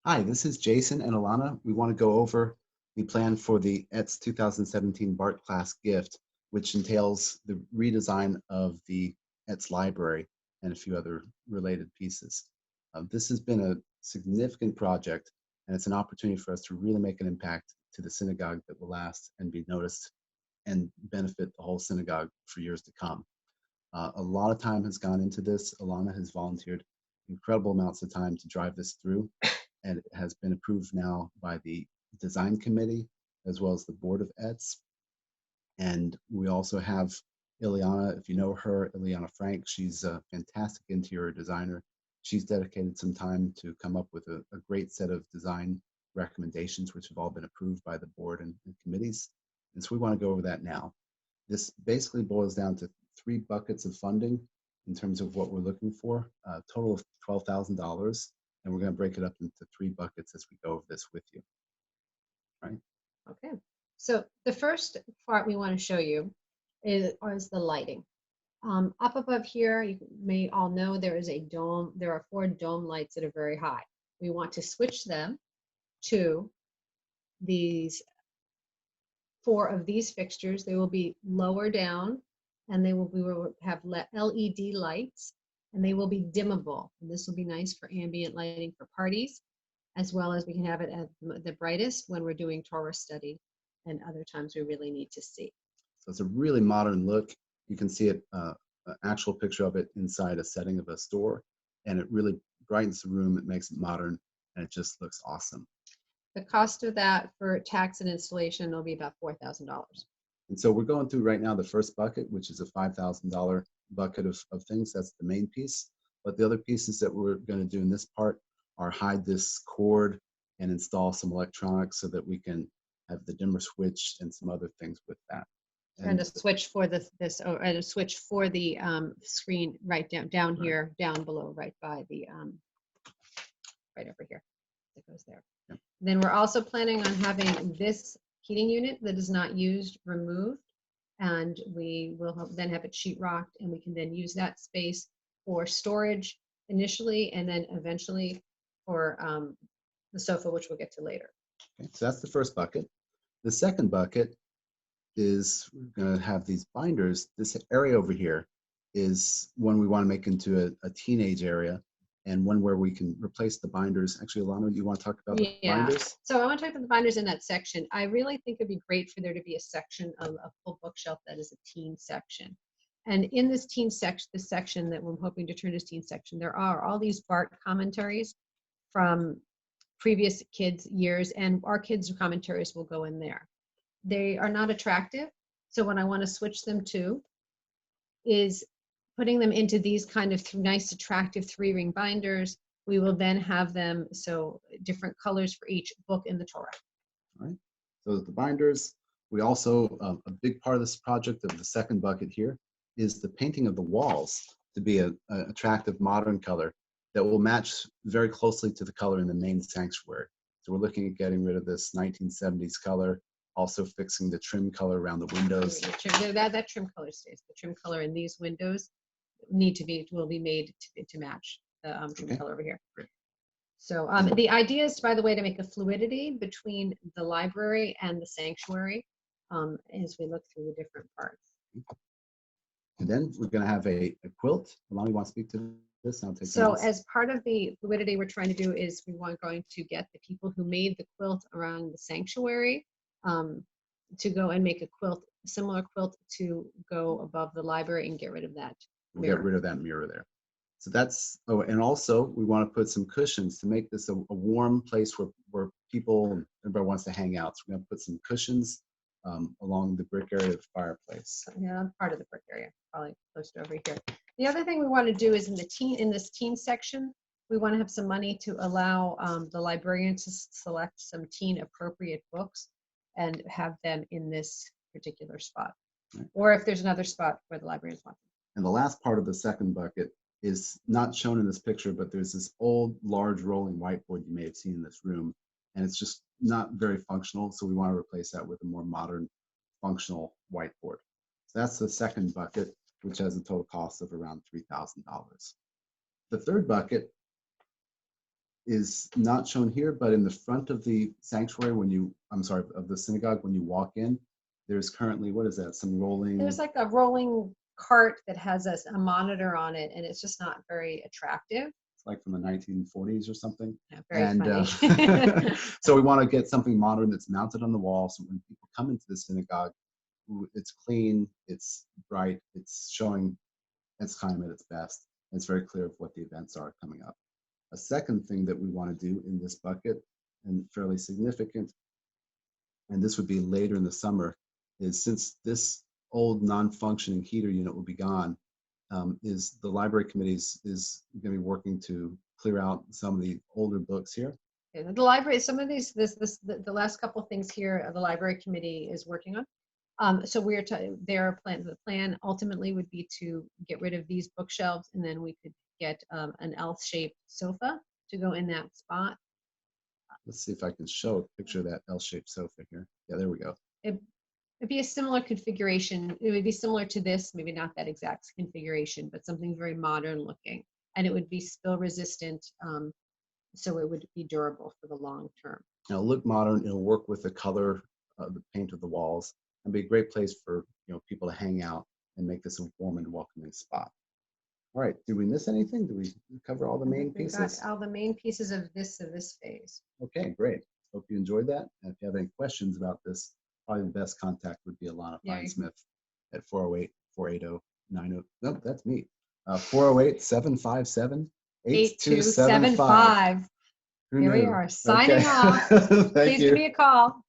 Hi, this is Jason and Elana. We want to go over the plan for the ETS 2017 BART class gift, which entails the redesign of the ETS library and a few other related pieces. This has been a significant project, and it's an opportunity for us to really make an impact to the synagogue that will last and be noticed and benefit the whole synagogue for years to come. A lot of time has gone into this. Elana has volunteered incredible amounts of time to drive this through, and it has been approved now by the design committee as well as the board of ETS. And we also have Ileana, if you know her, Ileana Frank. She's a fantastic interior designer. She's dedicated some time to come up with a great set of design recommendations, which have all been approved by the board and committees. And so we want to go over that now. This basically boils down to 3 buckets of funding in terms of what we're looking for, a total of $12,000. And we're going to break it up into 3 buckets as we go over this with you. Right? Okay. So the first part we want to show you is the lighting. Up above here, you may all know there is a dome. There are 4 dome lights that are very high. We want to switch them to these 4 of these fixtures. They will be lower down, and we will have LED lights, and they will be dimmable. And this will be nice for ambient lighting for parties, as well as we can have it at the brightest when we're doing Torah study and other times we really need to see. So it's a really modern look. You can see it, an actual picture of it inside a setting of a store, and it really brightens the room. It makes it modern, and it just looks awesome. The cost of that for tax and installation will be about $4,000. And so we're going through right now the first bucket, which is a $5,000 bucket of things. That's the main piece. But the other pieces that we're going to do in this part are hide this cord and install some electronics so that we can have the dimmer switch and some other things with that. And a switch for and a switch for the screen right down here, down below, right by the right over here. It goes there. Yeah. Then we're also planning on having this heating unit that is not used removed, and we will then have it sheetrocked, and we can then use that space for storage initially, and then eventually for the sofa, which we'll get to later. Okay, so that's the first bucket. The second bucket is we're going to have these binders. This area over here is one we want to make into a teenage area, and one where we can replace the binders. Actually, Elana, you want to talk about the binders? So I want to talk about the binders in that section. I really think it'd be great for there to be a section of a full bookshelf that is a teen section. And in this teen section, this section that we're hoping to turn to teen section, there are all these BART commentaries from previous kids' years, and our kids' commentaries will go in there. They are not attractive, so what I want to switch them to is putting them into these kind of nice, attractive 3-ring binders. We will then have them so different colors for each book in the Torah. All right. So the binders. We also a big part of this project of the second bucket here is the painting of the walls to be an attractive modern color that will match very closely to the color in the main sanctuary. So we're looking at getting rid of this 1970s color, also fixing the trim color around the windows. That trim color stays. The trim color in these windows will be made to match the trim color over here. Great. So the idea is, by the way, to make a fluidity between the library and the sanctuary as we look through the different parts. And then we're going to have a quilt. Elana, you want to speak to this? I'll take so as part of the fluidity we're trying to do is going to get the people who made the quilt around the sanctuary to go and make a quilt, similar quilt to go above the library and get rid of that mirror. Get rid of that mirror there. So that's, oh, and also we want to put some cushions to make this a warm place where everybody wants to hang out. So we're going to put some cushions along the brick area of the fireplace. Yeah, part of the brick area, probably close to over here. The other thing we want to do is in this teen section, we want to have some money to allow the librarian to select some teen appropriate books and have them in this particular spot. Right. Or if there's another spot where the librarians want them. And the last part of the second bucket is not shown in this picture, but there's this old, large rolling whiteboard you may have seen in this room, and it's just not very functional, so we want to replace that with a more modern, functional whiteboard. So that's the second bucket, which has a total cost of around $3,000. The third bucket is not shown here, but in the front of the sanctuary, of the synagogue, when you walk in, there's currently, what is that? Some rolling. There's like a rolling cart that has a monitor on it, and it's just not very attractive. It's like from the 1940s or something. Yeah, very funny. So we want to get something modern that's mounted on the wall, so when people come into the synagogue, it's clean, it's bright, it's showing its time at its best, and it's very clear of what the events are coming up. A second thing that we want to do in this bucket, and fairly significant, and this would be later in the summer, is since this old non-functioning heater unit will be gone, is the library committee is going to be working to clear out some of the older books here. Yeah, the library, some of these, the last couple things here, the library committee is working on. So the plan ultimately would be to get rid of these bookshelves, and then we could get an L-shaped sofa to go in that spot. Let's see if I can show a picture of that L-shaped sofa here. Yeah, there we go. It'd be a similar configuration. It would be similar to this, maybe not that exact configuration, but something very modern looking. And it would be spill resistant, so it would be durable for the long term. It'll look modern. It'll work with the color of the paint of the walls, and be a great place for people to hang out and make this a warm and welcoming spot. All right, did we miss anything? Did we cover all the main pieces? Got all the main pieces of this phase. Okay, great. Hope you enjoyed that. And if you have any questions about this, probably the best contact would be Elana Feinsmith at 408-480-90. Nope, that's me. 408-757-8275. Here we are, signing off. Thank Please you. give me a call.